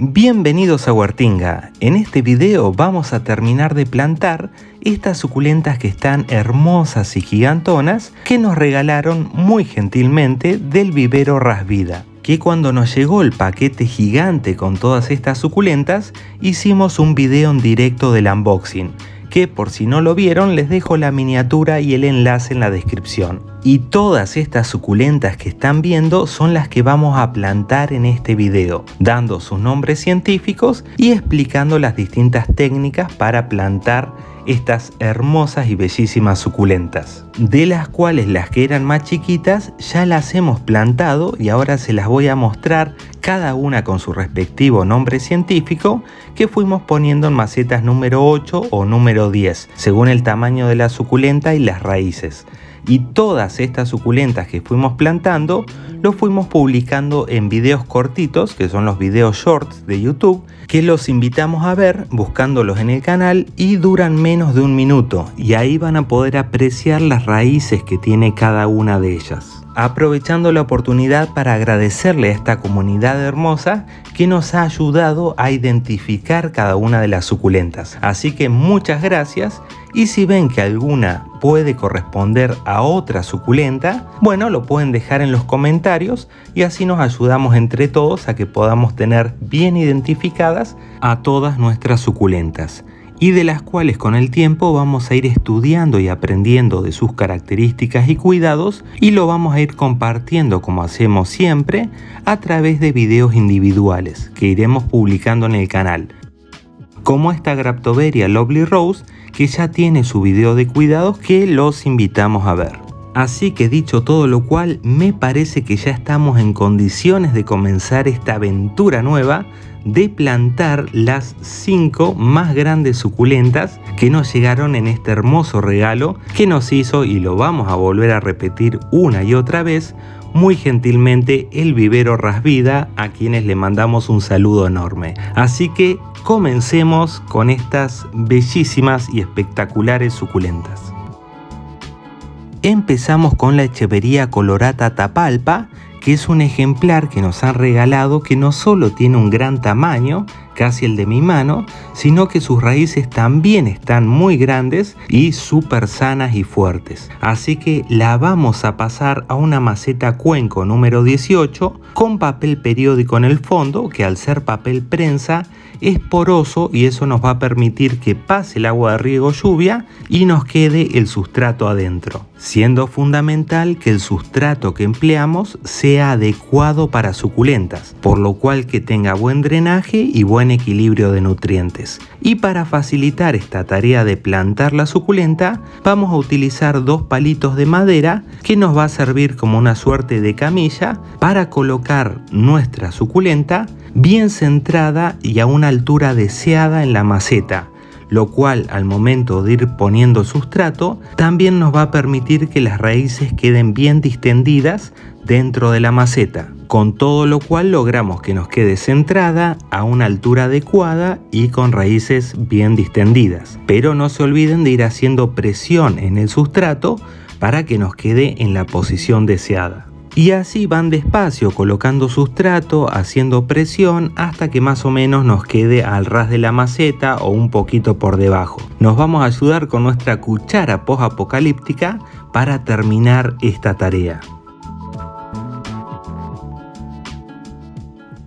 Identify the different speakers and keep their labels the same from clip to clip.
Speaker 1: Bienvenidos a Huertinga. En este video vamos a terminar de plantar estas suculentas que están hermosas y gigantonas que nos regalaron muy gentilmente del vivero Rasvida. Que cuando nos llegó el paquete gigante con todas estas suculentas, hicimos un video en directo del unboxing, que por si no lo vieron les dejo la miniatura y el enlace en la descripción. Y todas estas suculentas que están viendo son las que vamos a plantar en este video, dando sus nombres científicos y explicando las distintas técnicas para plantar estas hermosas y bellísimas suculentas, de las cuales las que eran más chiquitas ya las hemos plantado y ahora se las voy a mostrar cada una con su respectivo nombre científico que fuimos poniendo en macetas número 8 o número 10 según el tamaño de la suculenta y las raíces. Y todas estas suculentas que fuimos plantando los fuimos publicando en videos cortitos, que son los videos shorts de YouTube, que los invitamos a ver buscándolos en el canal y duran menos de un minuto y ahí van a poder apreciar las raíces que tiene cada una de ellas. Aprovechando la oportunidad para agradecerle a esta comunidad hermosa que nos ha ayudado a identificar cada una de las suculentas. Así que muchas gracias, y si ven que alguna puede corresponder a otra suculenta, bueno, lo pueden dejar en los comentarios y así nos ayudamos entre todos a que podamos tener bien identificadas a todas nuestras suculentas, y de las cuales con el tiempo vamos a ir estudiando y aprendiendo de sus características y cuidados, y lo vamos a ir compartiendo como hacemos siempre a través de videos individuales que iremos publicando en el canal, como esta Graptoveria Lovely Rose, que ya tiene su video de cuidados que los invitamos a ver. Así que dicho todo lo cual, me parece que ya estamos en condiciones de comenzar esta aventura nueva de plantar las 5 más grandes suculentas que nos llegaron en este hermoso regalo que nos hizo, y lo vamos a volver a repetir una y otra vez, muy gentilmente el vivero Rasvida, a quienes le mandamos un saludo enorme. Así que comencemos con estas bellísimas y espectaculares suculentas. Empezamos con la Echeveria colorata Tapalpa, que es un ejemplar que nos han regalado que no solo tiene un gran tamaño, casi el de mi mano, sino que sus raíces también están muy grandes y súper sanas y fuertes. Así que la vamos a pasar a una maceta cuenco número 18 con papel periódico en el fondo, que al ser papel prensa es poroso y eso nos va a permitir que pase el agua de riego lluvia y nos quede el sustrato adentro, siendo fundamental que el sustrato que empleamos sea adecuado para suculentas, por lo cual que tenga buen drenaje y buen equilibrio de nutrientes. Y para facilitar esta tarea de plantar la suculenta, vamos a utilizar 2 palitos de madera que nos va a servir como una suerte de camilla para colocar nuestra suculenta bien centrada y a una altura deseada en la maceta, lo cual al momento de ir poniendo sustrato también nos va a permitir que las raíces queden bien distendidas dentro de la maceta, con todo lo cual logramos que nos quede centrada a una altura adecuada y con raíces bien distendidas. Pero no se olviden de ir haciendo presión en el sustrato para que nos quede en la posición deseada. Y así van despacio colocando sustrato, haciendo presión hasta que más o menos nos quede al ras de la maceta o un poquito por debajo. Nos vamos a ayudar con nuestra cuchara post-apocalíptica para terminar esta tarea.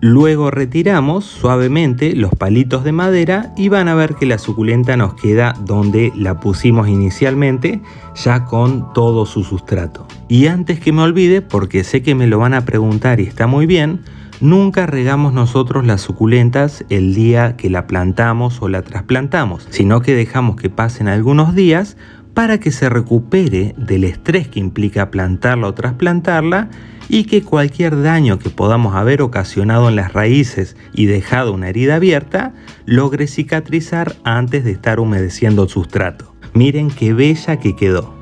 Speaker 1: Luego retiramos suavemente los palitos de madera y van a ver que la suculenta nos queda donde la pusimos inicialmente, ya con todo su sustrato. Y antes que me olvide, porque sé que me lo van a preguntar y está muy bien, nunca regamos nosotros las suculentas el día que la plantamos o la trasplantamos, sino que dejamos que pasen algunos días para que se recupere del estrés que implica plantarla o trasplantarla, y que cualquier daño que podamos haber ocasionado en las raíces y dejado una herida abierta logre cicatrizar antes de estar humedeciendo el sustrato. Miren qué bella que quedó.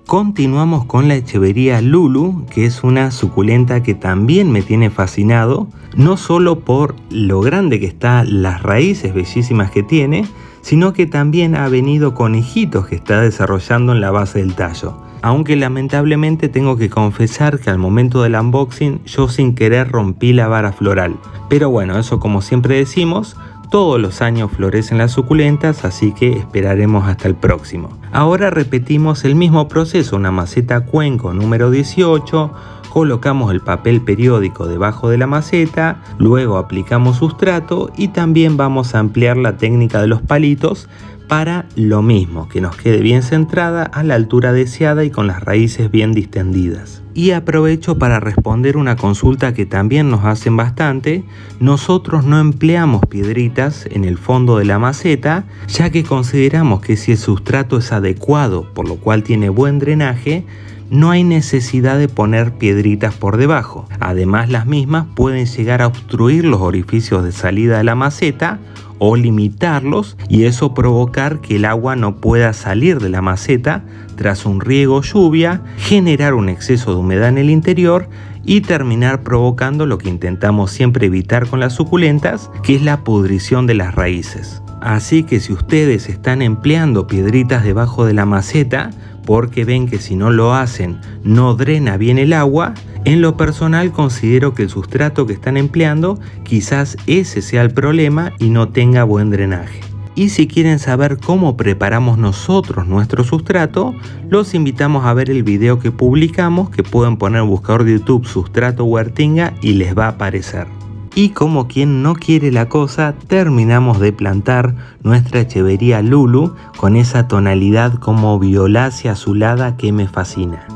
Speaker 1: Continuamos con la Echeveria Lulu, que es una suculenta que también me tiene fascinado, no solo por lo grande que está, las raíces bellísimas que tiene, sino que también ha venido con hijitos que está desarrollando en la base del tallo. Aunque lamentablemente tengo que confesar que al momento del unboxing yo sin querer rompí la vara floral. Pero bueno, eso como siempre decimos, todos los años florecen las suculentas, así que esperaremos hasta el próximo. Ahora repetimos el mismo proceso, una maceta cuenco número 18, colocamos el papel periódico debajo de la maceta, luego aplicamos sustrato y también vamos a ampliar la técnica de los palitos para lo mismo, que nos quede bien centrada a la altura deseada y con las raíces bien distendidas. Y aprovecho para responder una consulta que también nos hacen bastante. Nosotros no empleamos piedritas en el fondo de la maceta, ya que consideramos que si el sustrato es adecuado, por lo cual tiene buen drenaje, no hay necesidad de poner piedritas por debajo. Además, las mismas pueden llegar a obstruir los orificios de salida de la maceta o limitarlos, y eso provocar que el agua no pueda salir de la maceta tras un riego o lluvia, generar un exceso de humedad en el interior y terminar provocando lo que intentamos siempre evitar con las suculentas, que es la pudrición de las raíces. Así que si ustedes están empleando piedritas debajo de la maceta porque ven que si no lo hacen no drena bien el agua, en lo personal considero que el sustrato que están empleando quizás ese sea el problema y no tenga buen drenaje. Y si quieren saber cómo preparamos nosotros nuestro sustrato, los invitamos a ver el video que publicamos, que pueden poner en el buscador de YouTube Sustrato Huertinga y les va a aparecer. Y como quien no quiere la cosa, terminamos de plantar nuestra Echevería Lulu con esa tonalidad como violácea azulada que me fascina.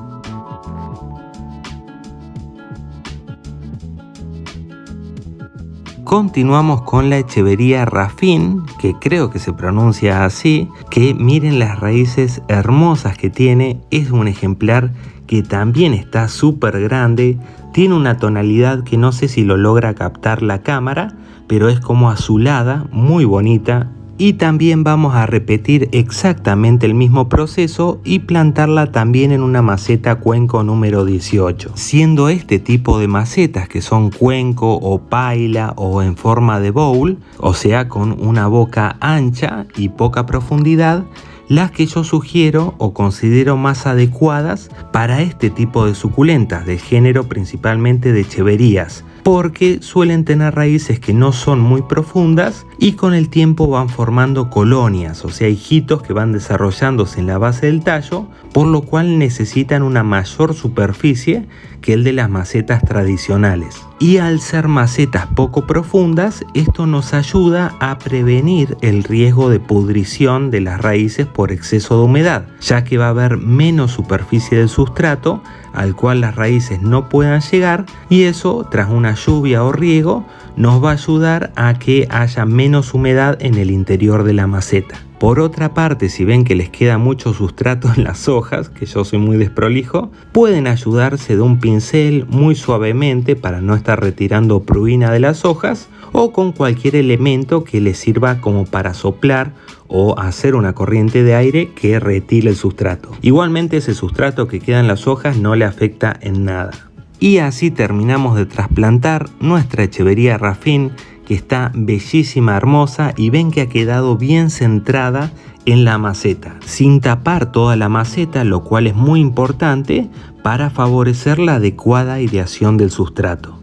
Speaker 1: Continuamos con la Echevería Rafin, que creo que se pronuncia así, que miren las raíces hermosas que tiene. Es un ejemplar que también está súper grande, tiene una tonalidad que no sé si lo logra captar la cámara, pero es como azulada, muy bonita. Y también vamos a repetir exactamente el mismo proceso y plantarla también en una maceta cuenco número 18. Siendo este tipo de macetas que son cuenco o paila o en forma de bowl, o sea con una boca ancha y poca profundidad, las que yo sugiero o considero más adecuadas para este tipo de suculentas de género principalmente de echeverías, porque suelen tener raíces que no son muy profundas y con el tiempo van formando colonias, o sea hijitos que van desarrollándose en la base del tallo, por lo cual necesitan una mayor superficie que el de las macetas tradicionales. Y al ser macetas poco profundas, esto nos ayuda a prevenir el riesgo de pudrición de las raíces por exceso de humedad, ya que va a haber menos superficie del sustrato al cual las raíces no puedan llegar, y eso tras una lluvia o riego nos va a ayudar a que haya menos humedad en el interior de la maceta. Por otra parte, si ven que les queda mucho sustrato en las hojas, que yo soy muy desprolijo, pueden ayudarse de un pincel muy suavemente para no estar retirando pruina de las hojas, o con cualquier elemento que les sirva como para soplar o hacer una corriente de aire que retire el sustrato. Igualmente ese sustrato que queda en las hojas no le afecta en nada. Y así terminamos de trasplantar nuestra Echevería Rafin, que está bellísima, hermosa, y ven que ha quedado bien centrada en la maceta, sin tapar toda la maceta, lo cual es muy importante para favorecer la adecuada aireación del sustrato.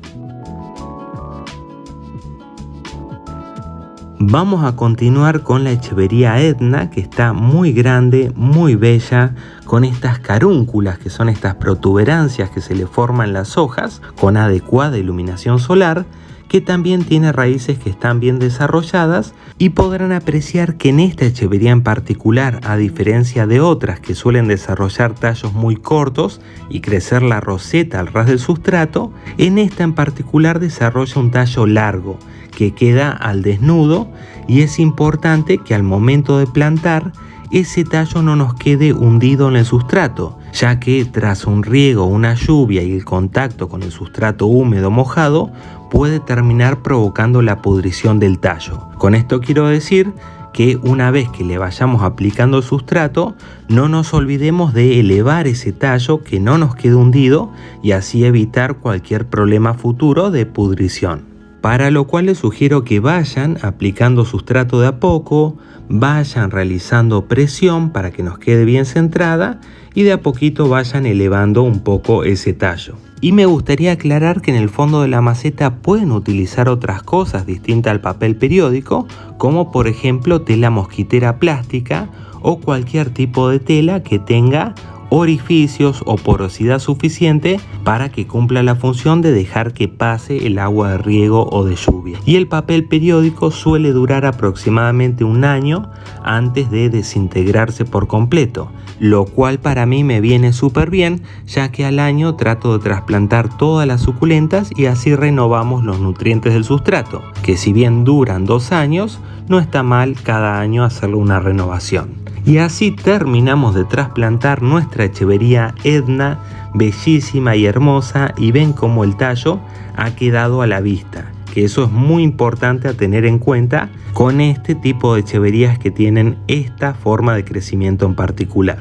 Speaker 1: Vamos a continuar con la Echevería Etna, que está muy grande, muy bella, con estas carúnculas, que son estas protuberancias que se le forman en las hojas, con adecuada iluminación solar, que también tiene raíces que están bien desarrolladas, y podrán apreciar que en esta Echevería en particular, a diferencia de otras que suelen desarrollar tallos muy cortos y crecer la roseta al ras del sustrato, en esta en particular desarrolla un tallo largo que queda al desnudo, y es importante que al momento de plantar ese tallo no nos quede hundido en el sustrato, ya que tras un riego, una lluvia y el contacto con el sustrato húmedo mojado puede terminar provocando la pudrición del tallo. Con esto quiero decir que una vez que le vayamos aplicando el sustrato, no nos olvidemos de elevar ese tallo, que no nos quede hundido, y así evitar cualquier problema futuro de pudrición. Para lo cual les sugiero que vayan aplicando sustrato de a poco, vayan realizando presión para que nos quede bien centrada, y de a poquito vayan elevando un poco ese tallo. Y me gustaría aclarar que en el fondo de la maceta pueden utilizar otras cosas distintas al papel periódico, como por ejemplo tela mosquitera plástica o cualquier tipo de tela que tenga orificios o porosidad suficiente para que cumpla la función de dejar que pase el agua de riego o de lluvia. Y el papel periódico suele durar aproximadamente un año antes de desintegrarse por completo, lo cual para mí me viene súper bien, ya que al año trato de trasplantar todas las suculentas y así renovamos los nutrientes del sustrato, que si bien duran 2 años, no está mal cada año hacerle una renovación. Y así terminamos de trasplantar nuestra echevería Edna, bellísima y hermosa, y ven cómo el tallo ha quedado a la vista, que eso es muy importante a tener en cuenta con este tipo de echeverías que tienen esta forma de crecimiento en particular.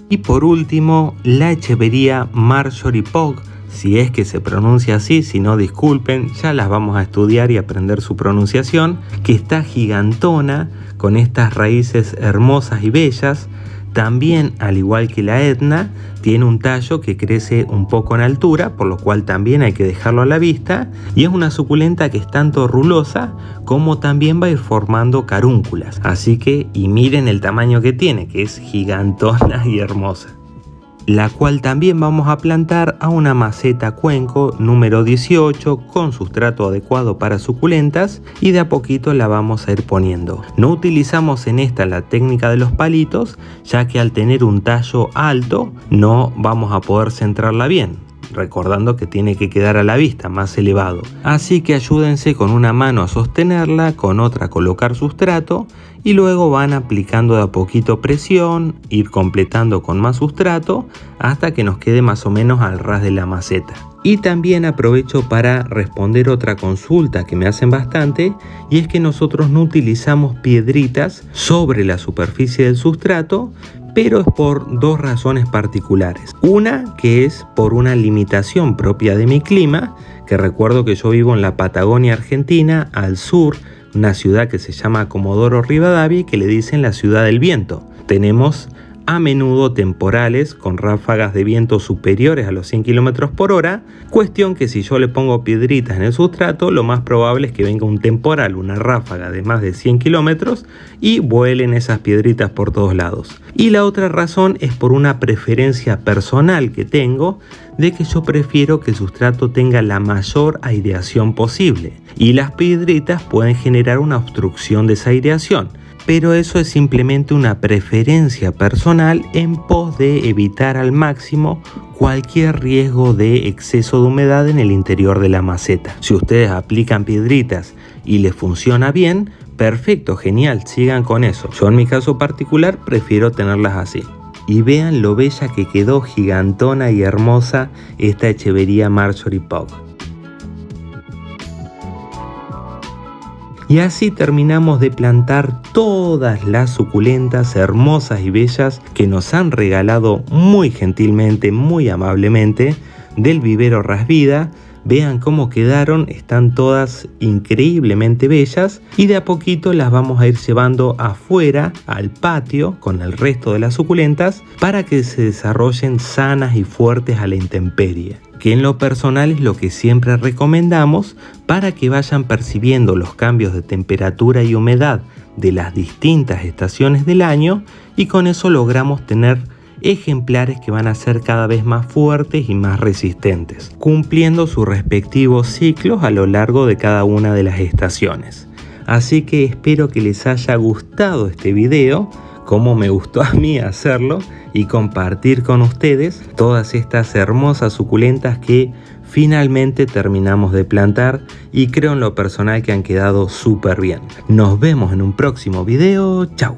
Speaker 1: Y por último, la echevería Marjorie Pog, si es que se pronuncia así, si no disculpen, ya las vamos a estudiar y aprender su pronunciación, que está gigantona, con estas raíces hermosas y bellas. También, al igual que la Edna, tiene un tallo que crece un poco en altura, por lo cual también hay que dejarlo a la vista, y es una suculenta que es tanto rulosa como también va a ir formando carúnculas. Así que, y miren el tamaño que tiene, que es gigantona y hermosa, la cual también vamos a plantar a una maceta cuenco número 18 con sustrato adecuado para suculentas, y de a poquito la vamos a ir poniendo. No utilizamos en esta la técnica de los palitos, ya que al tener un tallo alto no vamos a poder centrarla bien, recordando que tiene que quedar a la vista más elevado. Así que ayúdense con una mano a sostenerla, con otra a colocar sustrato, y luego van aplicando de a poquito presión, ir completando con más sustrato hasta que nos quede más o menos al ras de la maceta. Y también aprovecho para responder otra consulta que me hacen bastante, y es que nosotros no utilizamos piedritas sobre la superficie del sustrato, pero es por 2 razones particulares. Una que es por una limitación propia de mi clima, que recuerdo que yo vivo en la Patagonia Argentina, al sur, una ciudad que se llama Comodoro Rivadavia y que le dicen la ciudad del viento. Tenemos a menudo temporales con ráfagas de viento superiores a los 100 km por hora, cuestión que si yo le pongo piedritas en el sustrato, lo más probable es que venga un temporal, una ráfaga de más de 100 km y vuelen esas piedritas por todos lados. Y la otra razón es por una preferencia personal que tengo, de que yo prefiero que el sustrato tenga la mayor aireación posible, y las piedritas pueden generar una obstrucción de esa aireación. Pero eso es simplemente una preferencia personal en pos de evitar al máximo cualquier riesgo de exceso de humedad en el interior de la maceta. Si ustedes aplican piedritas y les funciona bien, perfecto, genial, sigan con eso. Yo en mi caso particular prefiero tenerlas así. Y vean lo bella que quedó, gigantona y hermosa esta echevería Marjorie Pog. Y así terminamos de plantar todas las suculentas hermosas y bellas que nos han regalado muy gentilmente, muy amablemente del vivero Rasvida. Vean cómo quedaron, están todas increíblemente bellas, y de a poquito las vamos a ir llevando afuera al patio con el resto de las suculentas para que se desarrollen sanas y fuertes a la intemperie, que en lo personal es lo que siempre recomendamos para que vayan percibiendo los cambios de temperatura y humedad de las distintas estaciones del año, y con eso logramos tener ejemplares que van a ser cada vez más fuertes y más resistentes, cumpliendo sus respectivos ciclos a lo largo de cada una de las estaciones. Así que espero que les haya gustado este video, como me gustó a mí hacerlo, y compartir con ustedes todas estas hermosas suculentas que finalmente terminamos de plantar, y creo en lo personal que han quedado súper bien. Nos vemos en un próximo video. Chau.